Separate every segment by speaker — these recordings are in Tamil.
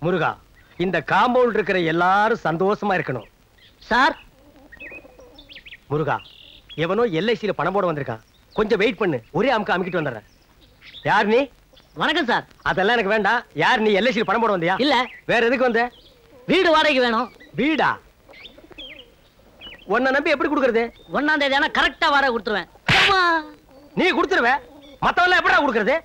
Speaker 1: முருகா, இந்த காம்பவுண்ட் இருக்கிற எல்லாரும் சந்தோஷமா இருக்கணும்.
Speaker 2: சார்
Speaker 1: முருகா, எவனோ எல்ஐசியில பணம் போட வந்திருக்கான். கொஞ்சம் வெயிட் பண்ணு, ஒரே அமுக்கிட்டு வந்துடுறேன். யார் நீ?
Speaker 2: வணக்கம் சார்.
Speaker 1: அதெல்லாம் எனக்கு வேண்டாம். யார் நீ? எல்ஐசியில பணம் போட வந்தியா?
Speaker 2: இல்ல.
Speaker 1: வேற எதுக்கு வந்த?
Speaker 2: வீடு வாடகைக்கு வேணும்.
Speaker 1: வீடா? உன்னை நம்பி எப்படி கொடுக்கறது?
Speaker 2: 1ஆம் தேதி ஆனா கரெக்டா வாடகை கொடுத்துருவேன்.
Speaker 1: நீ கொடுத்துருவ, மத்தவெல்லாம் எப்படா கொடுக்கறது?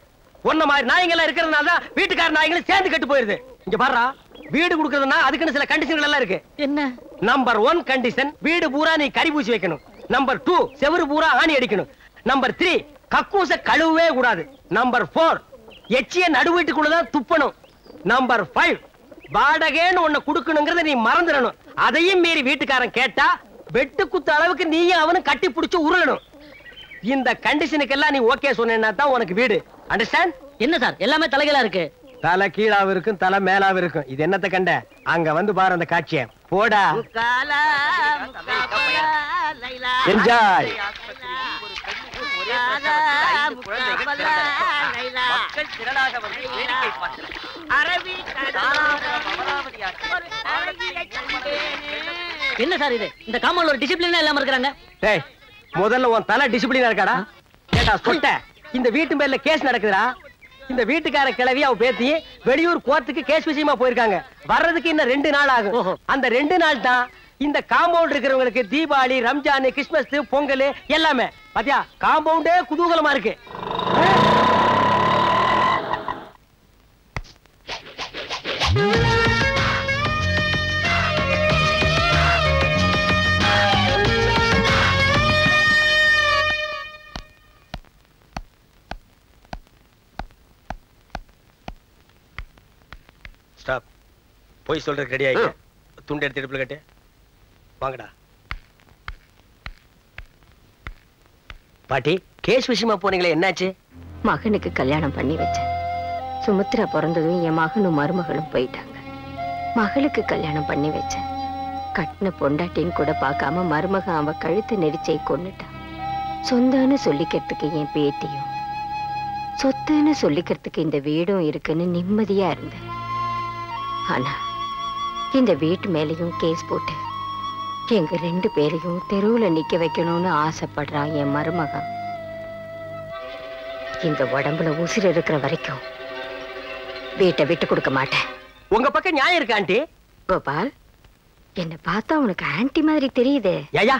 Speaker 1: ஒன்ன மாதிரி நாய்கள் இருக்கிறதுனால தான் வீட்டுக்கார நாய்களும் சேர்ந்து கெட்டு போயிருது. இங்க பாருடா, வீடு கொடுக்கறதுன்னா அதுக்குன்னு சில கண்டிஷன்கள் எல்லாம் இருக்கு.
Speaker 2: என்ன?
Speaker 1: நம்பர் 1 கண்டிஷன், வீடு பூரா நீ கறி பூசி வைக்கணும். நம்பர் 2, செவுரு பூரா ஆணி அடிக்கணும். நம்பர் 3, கக்கூச கழுவவே கூடாது. நம்பர் 4, எச்சிய நடு வீட்டுக்குள்ளதான் துப்பணும். நம்பர் 5, வாடகைன்னு ஒண்ணு கொடுக்கணுங்கிறத நீ மறந்துடணும். அதையும் மீறி வீட்டுக்காரன் கேட்டா வெட்டு குத்த அளவுக்கு நீயும் அவனும் கட்டி பிடிச்சு உருளணும். இந்த கண்டிஷனுக்கு எல்லாம் நீ ஓகே சொன்னா தான் உனக்கு வீடு. அண்டர்ஸ்டாண்ட்?
Speaker 2: என்ன சார் எல்லாமே தலைகளா இருக்கு?
Speaker 1: தலை கீழாவும் இருக்கும், தலை மேலாவும் இருக்கும். இது என்னத்த கண்ட? அங்க வந்து பாரு அந்த காட்சிய. போடா, என்ஜாய்.
Speaker 2: என்ன சார் இது? இந்த காம்பவுண்ட்ல ஒரு டிசிப்ளின் இல்லாம இருக்காங்க.
Speaker 1: டேய், முதல்ல உன் தலை டிசிப்ளினா இருக்காடா? கேட்டா சொட்ட. இந்த வீட்டு பேர்ல கேஸ் நடக்குதுடா. இந்த வீட்டுக்கார கிளவி அவ பேத்தி வெளியூர் கோர்ட்டுக்கு கேஸ் விஷயமா போயிருக்காங்க. வர்றதுக்கு இன்னும் 2 நாள் ஆகும். அந்த 2 நாள் தான் இந்த காம்பவுண்ட் இருக்கிறவங்களுக்கு தீபாவளி, ரம்ஜான், கிறிஸ்துமஸ், பொங்கல் எல்லாமே. பாத்தியா, காம்பவுண்டே குதூகலமா இருக்கு. ஸ்டாப். போய் சொல்றதுக்கு ரெடி ஆயிட்டு துண்டு எடுத்து இடுப்புல கட்டு. வாங்கடா. பாட்டி, கேஸ் விஷயமா போனீங்களே, என்னாச்சு?
Speaker 3: மகனுக்கு கல்யாணம் பண்ணி வச்சேன். சுமித்ரா பிறந்ததும் என் மகனும் மருமகளும் போயிட்டாங்க. மகளுக்கு கல்யாணம் பண்ணி வச்சேன். கட்டின பொண்டாட்டின்னு கூட பார்க்காம மருமகன் அவ கழுத்து நெரிச்சை கொன்னுட்டான். சொந்தன்னு சொல்லிக்கிறதுக்கு என் பேத்தியும், சொத்துன்னு சொல்லிக்கிறதுக்கு இந்த வீடும் இருக்குன்னு நிம்மதியா இருந்தேன். ஆனா இந்த வீட்டு மேலையும் கேஸ் போட்டு எங்க 2 பேரையும் தெருவுல நிக்க வைக்கணும்னு ஆசைப்படுறான் என் மருமகன். இந்த உடம்புல உசிர் இருக்கிற வரைக்கும் வீட்டை விட்டு கொடுக்க மாட்டேன்.
Speaker 1: உங்க பக்கம் நியாயம் இருக்கு ஆண்டி.
Speaker 3: கோபால், என்ன பார்த்தா உனக்கு ஆன்டி மாதிரி தெரியுது.
Speaker 1: Yeah,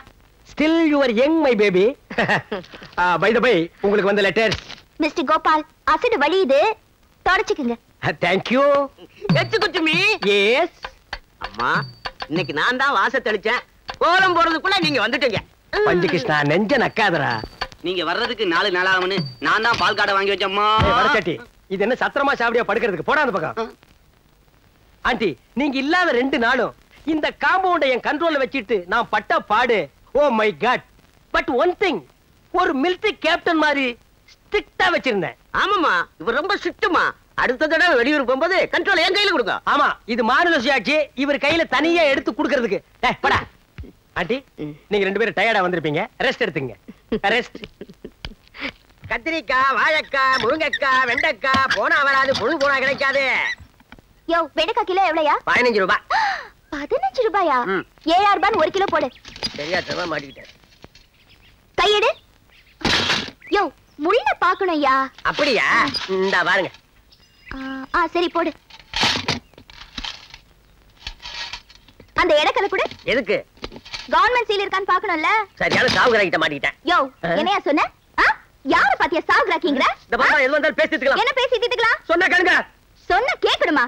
Speaker 1: still you are young my baby. By the by, உங்களுக்கு வந்த லெட்டர்ஸ்.
Speaker 3: மிஸ்டர் கோபால், அசிட் வலியுது, தொடச்சுக்குங்க.
Speaker 1: Thank you.
Speaker 2: எச்சுக்குச்சுமி.
Speaker 1: Yes.
Speaker 2: அம்மா, இன்னைக்கு நான் தான் வாச தெளிச்சேன். கோலம் போறதுக்குள்ள நீங்க வந்துட்டீங்க.
Speaker 1: பஞ்சு கிருஷ்ணா, நெஞ்ச நக்காதரா.
Speaker 2: நீங்க வர்றதுக்கு 4 நாளாகும்னு நான் தான் பால் காடை வாங்கி வச்சேம்மா.
Speaker 1: வடச்சட்டி, இது என்ன சத்திரமா சாவடியா படுக்கிறதுக்கு? போடா அந்த பக்கம். ஆண்டி, நீங்க இல்லாத 2 நாளும் இந்த காம்பவுண்டை என் கண்ட்ரோல்ல வச்சிட்டு நான் பட்ட பாடு. Oh my God. But one thing, ஒரு மிலிட்டரி கேப்டன் மாதிரி ஸ்ட்ரிக்ட்டா வச்சிருந்தேன்.
Speaker 2: ஆமாமா, இவர் ரொம்ப ஸ்ட்ரிக்ட்டுமா. அடுத்த தடவை வெளியூர் போகும்போது கண்ட்ரோல் என் கையில கொடுங்க.
Speaker 1: ஆமா, இது மாநில சுயாட்சி. இவர் கையில தனியா எடுத்து கொடுக்கிறதுக்கு. படா. ஆண்டி, நீங்க 2 பேரும் டயர்டா வந்திருப்பீங்க, ரெஸ்ட் எடுத்துங்க. ரெஸ்ட். கத்திரிக்காய், வாழைக்காய், முருங்கைக்காய், வெண்டைக்காய் போனா வராது, பொழுது போனா கிடைக்காது.
Speaker 3: யோ, வெண்டைக்காய் கிலோ எவ்வளவுயா?
Speaker 1: 15 ரூபாய்.
Speaker 3: 15 ரூபாயா? 7 ரூபாய் 1 கிலோ போடு.
Speaker 1: சரியா தரமா மாட்டிக்கிட்டேன்.
Speaker 3: கையெடு. யோ, முள்ள பாக்கணும்யா.
Speaker 1: அப்படியா? இந்தா பாருங்க.
Speaker 3: சரி போடு. அந்த இடக்கல கூட
Speaker 1: எதுக்கு?
Speaker 3: கவர்மெண்ட் சீல் இருக்கான்னு பாக்கணும்ல.
Speaker 1: சரியான சாவுகிராக்கிட்ட மாட்டிக்கிட்டேன்.
Speaker 3: யோ, என்னையா சொன்ன? யார பாத்தியா சாவுகிராக்கிங்கற?
Speaker 1: இந்த பாப்பா எது வந்தாலும் பேசிட்டுக்கலாம்.
Speaker 3: என்ன பேசிட்டுக்கலாம்?
Speaker 1: சொன்னா கேளுங்க.
Speaker 3: சொன்னா கேக்கணுமா?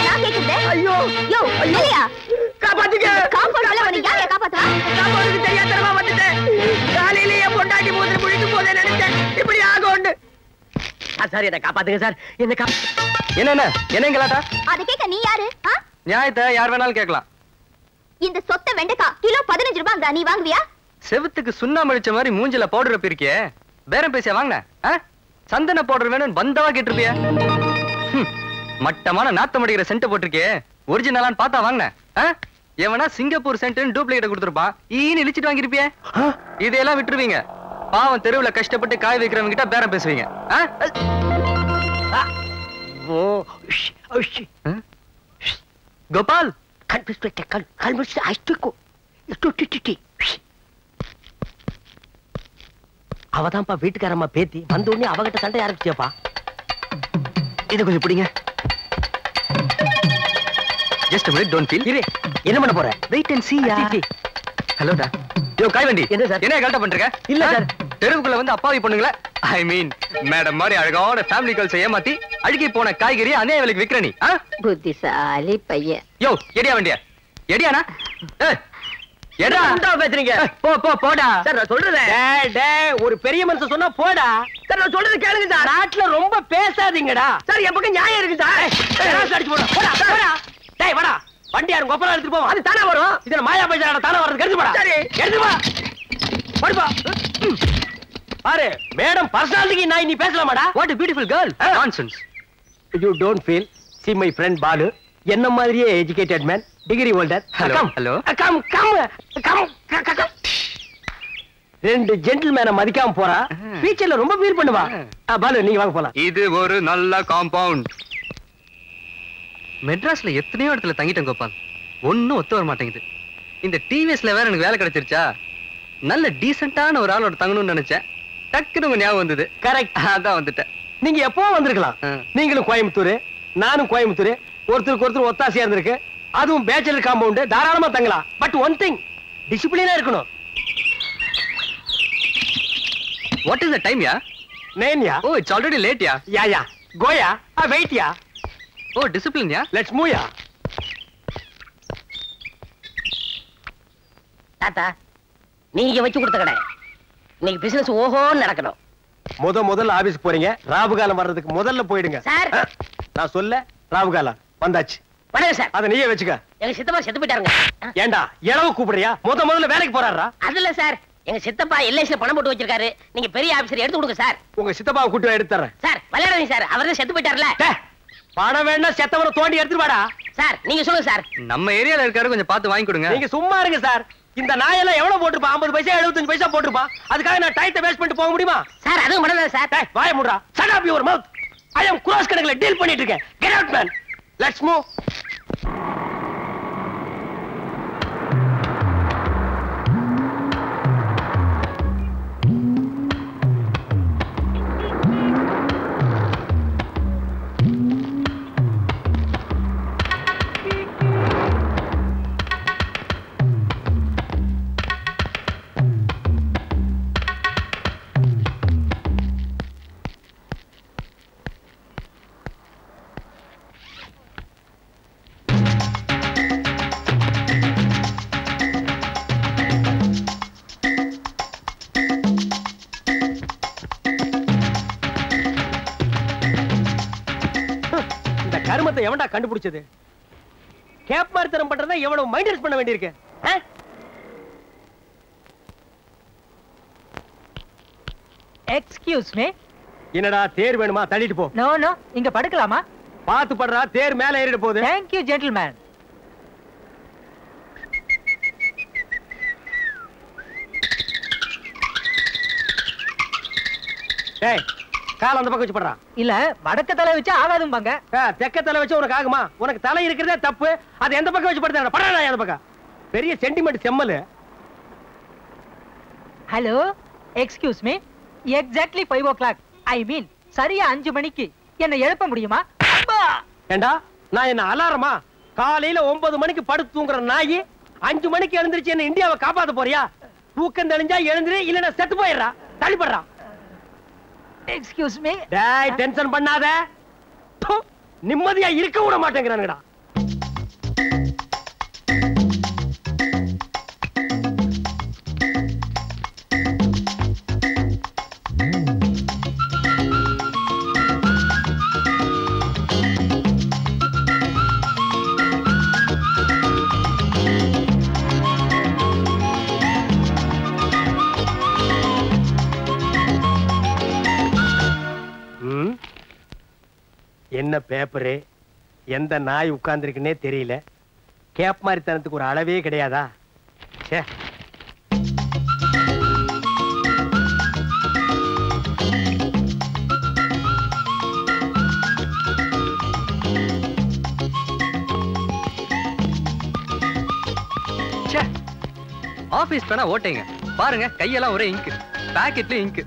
Speaker 3: நான் கேக்குறேன்.
Speaker 1: ஐயோ,
Speaker 3: யோ, இல்லையா?
Speaker 1: காப்பாத்துங்க.
Speaker 3: காப்பாத்தல உன்னை யாரை காப்பாத்துவா?
Speaker 1: காப்பாத்துக்கு தெரியாதமா வந்துட்டேன். காலையிலேயே பொண்டாட்டி மூதிர புடிச்சு போதே நினைச்சேன். இப்படி ஆகோண்டு. சார், என்ன காப்பாத்துங்க சார். என்னங்களாட்டா?
Speaker 3: அத கேக்க நீ யாரு?
Speaker 4: நியாயத்தை யார் வேணாலும் கேட்கலாம்.
Speaker 3: இந்த சொத்த வெண்டைக்காய் கிலோ 15 ரூபாய். நீ வாங்குவியா?
Speaker 4: செவுத்துக்கு சுண்ணாம்பு அடிச்ச மாதிரி மூஞ்சில பவுடர் பிரிக்கே. பேரம் பேசியா வாங்கின? சந்தன பவுடர் வேணும்னு பந்தவா கேட்டிருப்பிய. மட்டமான நாத்தம் அடிக்கிற சென்ட் போட்டிருக்கே. ஒரிஜினலான்னு பார்த்தா வாங்கின. எவனா சிங்கப்பூர் சென்ட் டூப்ளிகேட் கொடுத்துருப்பான். ஈன்னு இழிச்சிட்டு வாங்கிருப்பிய. இதையெல்லாம் விட்டுருவீங்க. பாவம் தெருவுல கஷ்டப்பட்டு காய் வைக்கிறவங்க கிட்ட பேரம் பேசுவீங்க. கோபால்
Speaker 1: அவதான்ப்பா வீட்டுக்காரம்மா பேத்தி வந்த உடனே அவகிட்ட சண்டை ஆரம்பிச்சியப்பா.
Speaker 4: இத கொஞ்சம் பிடிங்க. Just minute, don't feel.
Speaker 1: இரு, என்ன பண்ண போற?
Speaker 4: வெயிட் அண்ட் see யா. ஹலோடா. யோ காய்வண்டி.
Speaker 1: என்ன சார்?
Speaker 4: என்ன கலட்ட பண்றீங்க?
Speaker 1: இல்ல சார்.
Speaker 4: தெருவுக்குள்ள வந்து அப்பாவி பொண்ணுங்கள, ஐ மீன் மேடம் மாதிரி அழகான ஃபேமிலி கேர்ள்ஸ் ஏமாத்தி அழுகி போன காய்கறி அநியாய விலைக்கு விக்கிறனி.
Speaker 3: புத்திசாலி பையன்.
Speaker 4: யோ எடியா வண்டியா? எடியானா? ஏய் எடா
Speaker 1: உண்டா பேசுறீங்க?
Speaker 4: போ போ போடா.
Speaker 1: சார் நான் சொல்றேன். டேய் டேய், ஒரு பெரிய மனுஷன் சொன்னா போடா. சார் நான் சொல்றது கேளுங்க சார். நாட்டுல ரொம்ப பேசாதீங்கடா. சார் என் பக்கம் நியாயம் இருக்கு சார். அடிச்சு போடா. போடா போடா. டேய் வாடா. வண்டி யாரும் கொப்பரா எடுத்துட்டு போவா. அது தானா வரும். இதுல மாயா பைசாட தானா வரது எடுத்து போடா. சரி எடுத்து வா. போடுப்பா. பாரு மேடம் பர்சனாலிட்டிக்கு நான் நீ பேசலாமாடா?
Speaker 4: What a beautiful girl. Nonsense.
Speaker 1: You don't feel. See my friend Balu. என்ன மாதிரியே educated man, degree holder.
Speaker 4: Hello.
Speaker 1: Come.
Speaker 4: Hello.
Speaker 1: Come. ரெண்டு ஜென்டில்மேனை மதிக்காம போறா. ஃபியூச்சர்ல ரொம்ப ஃபீல் பண்ணுவா. பாலு நீங்க வாங்க போலாம்.
Speaker 4: இது ஒரு நல்ல காம்பவுண்ட். மெட்ராஸ்ல எத்தனையோ இடத்துல தங்கிட்டேன் கோபால். ஒண்ணும் ஒத்து வர மாட்டேங்குது. இந்த டிவிஎஸ்ல வேற எனக்கு வேலை கிடைச்சிருச்சா? நல்ல டீசென்ட்டான ஒரு ஆளோட தங்கணும்னு நினைச்சேன். டக்குனு உங்க ஞாபகம் வந்தது.
Speaker 1: கரெக்ட்.
Speaker 4: அதான் வந்துட்டேன்.
Speaker 1: நீங்க எப்போ வந்திருக்கலாம். நீங்களும் கோயம்புத்தூர், நானும் கோயம்புத்தூர். ஒருத்தருக்கு ஒருத்தர் ஒத்தாசையா இருந்திருக்கு. அதுவும் பேச்சுலர் காம்பவுண்ட், தாராளமா தங்கலாம். பட் ஒன் திங், டிசிப்ளினா இருக்கணும்.
Speaker 4: What is the time yeah?
Speaker 1: 9 yeah?
Speaker 4: Oh, it's already late yeah.
Speaker 1: Yeah. Go yeah. Wait yeah.
Speaker 4: Oh, discipline yeah.
Speaker 1: Let's move யா.
Speaker 2: தாத்தா நீங்க வச்சு கொடுத்த கடை இன்னைக்கு பிசினஸ் ஓஹோன்னு நடக்கணும்.
Speaker 1: முதல்ல ஆபீஸ் போறீங்க. ராவுகாலம் வர்றதுக்கு முதல்ல போயிடுங்க.
Speaker 2: சார்
Speaker 1: நான் சொல்ல ராவுகாலம் வந்தாச்சு.
Speaker 2: வணக்கம் சார்.
Speaker 1: அத நீயே வச்சுக்க.
Speaker 2: எங்க சித்தப்பா செத்து போயிட்டாருங்க.
Speaker 1: ஏண்டா இளவு கூப்பிடுறியா? முதல்ல வேலைக்கு போறாரா?
Speaker 2: அது இல்ல சார், எங்க சித்தப்பா எல்ஐசில பணம் போட்டு வச்சிருக்காரு. நீங்க பெரிய ஆபீசர் எடுத்து கொடுங்க சார்.
Speaker 1: உங்க சித்தப்பாவை கூட்டி எடுத்து தரேன்.
Speaker 2: சார் விளையாடாதீங்க சார், அவர்தான் செத்து போயிட்டாருல.
Speaker 1: பணம் வேணா செத்தவரை தோண்டி எடுத்துட்டு வாடா.
Speaker 2: சார் நீங்க சொல்லுங்க சார்.
Speaker 4: நம்ம ஏரியால இருக்காரு, கொஞ்சம் பார்த்து வாங்கி கொடுங்க.
Speaker 1: நீங்க சும்மா இருங்க சார். இந்த நாயெல்லாம் எவ்வளவு போட்டுருப்பா? 50 பைசா 75 பைசா போட்டுருப்பா. அதுக்காக நான் டைத்தை வேஸ்ட் பண்ணிட்டு போக முடியுமா?
Speaker 2: சார் அதுவும் பண்ணல சார்.
Speaker 1: வாய மூடுறா. shut up your mouth. I am cross கணக்குல டீல் பண்ணிட்டு இருக்கேன். get out man. let's move. கருமத்தை எவன்டா கண்டுபிடிச்சது? கேப் மாதிரி தரம் பண்றதா எவ்வளவு மைண்டன்ஸ் பண்ண வேண்டியிருக்கு.
Speaker 5: Excuse me.
Speaker 1: என்னடா தேர் வேணுமா? தள்ளிட்டு போ.
Speaker 5: நோ நோ, இங்க படுக்கலாமா?
Speaker 1: பாத்து படுறா, தேர் மேல ஏறிட போகுது.
Speaker 5: Thank you gentleman.
Speaker 1: டேய் கால் அந்த பக்கம் வச்சு படுறா.
Speaker 5: இல்ல வடக்க தலை வச்சு ஆகாதும்பாங்க.
Speaker 1: தெக்க தலை வச்சு உனக்கு ஆகுமா? உனக்கு தலை இருக்கிறதே தப்பு. அது எந்த பக்கம் வச்சு படுத்தா படுறா அந்த பக்கம். பெரிய சென்டிமெண்ட் செம்மல்.
Speaker 5: Hello excuse me. Exactly 5 o'clock. ஐ மீன் சரியா 5 மணிக்கு என்ன எழுப்ப முடியுமா?
Speaker 1: ஏண்டா நான் என்ன அலாரமா? காலையில 9 மணிக்கு படுத்து தூங்குற நாயி 5 மணிக்கு எழுந்திருச்சு என்ன இந்தியாவை காப்பாத்த போறியா? தூக்கம் தெளிஞ்சா எழுந்திரு, இல்லன்னா செத்து போயிடுறா. தள்ளிப்படுறா.
Speaker 5: Excuse me.
Speaker 1: டேய் டென்ஷன் பண்ணாத. நிம்மதியா இருக்க விட மாட்டேங்கிறானுங்கடா. என்ன பேப்பரு? எந்த நாய் உட்கார்ந்துருக்குன்னே தெரியல. கேப் மாதிரி தனத்துக்கு ஒரு அளவே கிடையாதா? சே.
Speaker 4: ஆபீஸ் பேனா ஓட்டைங்க பாருங்க, கையெல்லாம் ஒரே இங்கு, பாக்கெட்ல இங்கு.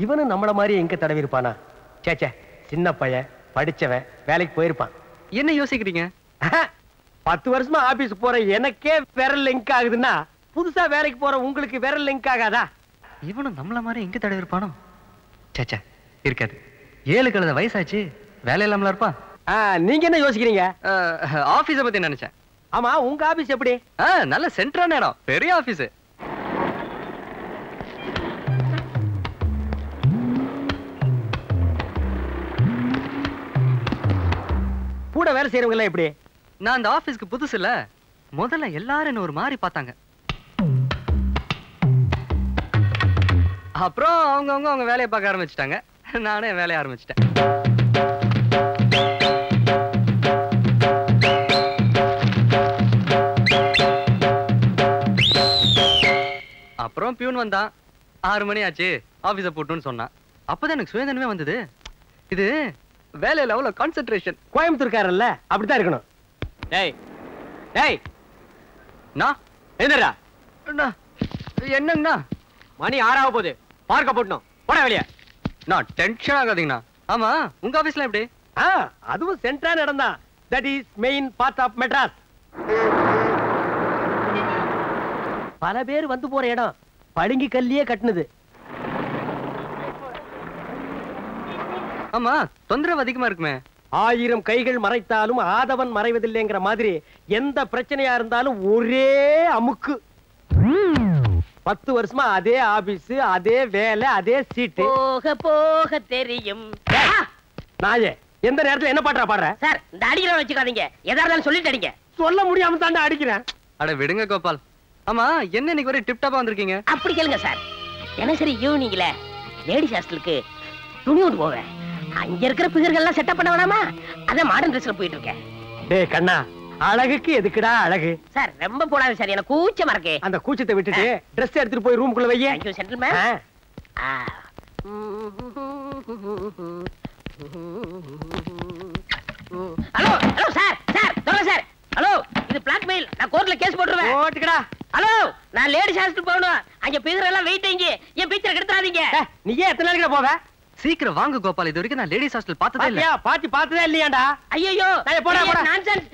Speaker 1: இவனும் நம்மள மாதிரி எங்க தடவி இருப்பானா? சேச்சே, சின்ன பையன், படிச்சவன், வேலைக்கு போயிருப்பான்.
Speaker 4: என்ன யோசிக்கிறீங்க?
Speaker 1: 10 வருஷமா ஆபீஸ் போற எனக்கே விரல் லிங்க் ஆகுதுன்னா புதுசா வேலைக்கு போற உங்களுக்கு விரல் லிங்க் ஆகாதா?
Speaker 4: இவனும் நம்மள மாதிரி எங்க தடவி இருப்பானோ? சேச்சே, இருக்காது. 7 கழுத வயசாச்சு, வேலை இல்லாமல இருப்பான்.
Speaker 1: நீங்க என்ன யோசிக்கிறீங்க?
Speaker 4: ஆபீஸ பத்தி நினைச்சேன்.
Speaker 1: ஆமா, உங்க ஆபீஸ் எப்படி?
Speaker 4: நல்ல சென்ட்ரான இடம், பெரிய ஆபீஸ்.
Speaker 1: கூட வேலை செய்யறவங்க எல்லாம் எப்படி?
Speaker 4: நான் அந்த ஆபீஸ்க்கு புதுசு இல்ல, முதல்ல எல்லாரும் என்ன ஒரு மாதிரி பார்த்தாங்க. அப்புறம் அவங்க வேலையை பார்க்க ஆரம்பிச்சிட்டாங்க, நானே வேலையை ஆரம்பிச்சிட்டேன். அப்புறம் பியூன் வந்தான். 6 மணி ஆச்சு, ஆபீஸ போட்டுன்னு சொன்னான். அப்பதான் எனக்கு சுயதனமே வந்தது. இது வேலையில அவ்வளவு கான்சென்ட்ரேஷன்.
Speaker 1: கோயம்புத்தூர்காரல்ல, அப்படித்தான் இருக்கணும். டேய் டேய்,
Speaker 4: நான்
Speaker 1: என்னடா
Speaker 4: என்னங்கண்ணா?
Speaker 1: மணி 6 ஆக போகுது, பார்க்க போட்டணும், போட வெளியே.
Speaker 4: நான் டென்ஷன் ஆகாதீங்கண்ணா. ஆமா, உங்க ஆபீஸ்ல எப்படி?
Speaker 1: அதுவும் சென்ட்ரான இடம் தான். That is main part of Madras. பல பேர் வந்து போற இடம், பளிங்கு கல்லியே கட்டுனது.
Speaker 4: ஆமா, தொந்தரவு அதிகமா இருக்குமே.
Speaker 1: 1000 கைகள் மறைத்தாலும் ஆதவன் மறைவதில்லைங்கிற மாதிரி எந்த பிரச்சனையா இருந்தாலும் ஒரே அமுக்கு. 10 வருஷமா அதே ஆபீஸ், அதே வேலை, அதே சீட்டு.
Speaker 2: போக போக தெரியும்.
Speaker 1: நாயே, எந்த நேரத்துல என்ன பாட்டா பாடுற?
Speaker 2: சார், இந்த அடிக்கிற வச்சுக்காதீங்க, எதா இருந்தாலும் சொல்லிட்டு அடிங்க.
Speaker 1: சொல்ல முடியாம தாண்டா அடிக்கிறேன்.
Speaker 4: அட விடுங்க கோபால். ஆமா, என்ன இன்னைக்கு ஒரே டிப் டாப்பா வந்திருக்கீங்க?
Speaker 2: அப்படி கேளுங்க சார். தினசரி ஈவினிங்ல லேடிஸ் ஹாஸ்டலுக்கு துணி கொண்டு போவேன். அங்க இருக்கிற பிகர்கள்லாம் செட்டப் பண்ண வேணாமா? அதான் மாடர்ன் ட்ரெஸ்ல போயிட்டு இருக்கேன்.
Speaker 1: டேய் கண்ணா, அழகுக்கு எதுக்குடா அழகு?
Speaker 2: சார், ரொம்ப போடாது சார், எனக்கு கூச்சமா இருக்கு.
Speaker 1: அந்த கூச்சத்தை விட்டுட்டு ட்ரெஸ் எடுத்துட்டு போய் ரூமுக்குள்ள வையே.
Speaker 2: Thank you, gentleman. Hello hello sir, sir சொல்லுங்க சார். ஹலோ, இது பிளாக்மெயில், நான் கோர்ட்ல கேஸ் போட்டுருவேன்.
Speaker 1: ஓட்டுக்கடா.
Speaker 2: ஹலோ, நான் லேடிஸ் ஹாஸ்டல் போகணும். அங்க பிகர் எல்லாம் வெயிட் இங்க, என் பீச்சரை கெடுத்துறாதீங்க.
Speaker 1: நீயே எத்தனை நாளைக்கு போவ?
Speaker 4: சீக்கிரம் வாங்க கோபால், இது வரைக்கும் நான் லேடிஸ் ஹாஸ்டல் பார்த்ததே இல்ல.
Speaker 1: பாத்தி பார்த்ததே இல்லையாண்டா?
Speaker 2: ஐயோ,
Speaker 1: போடா போடா.
Speaker 2: நான்சென்ஸ்.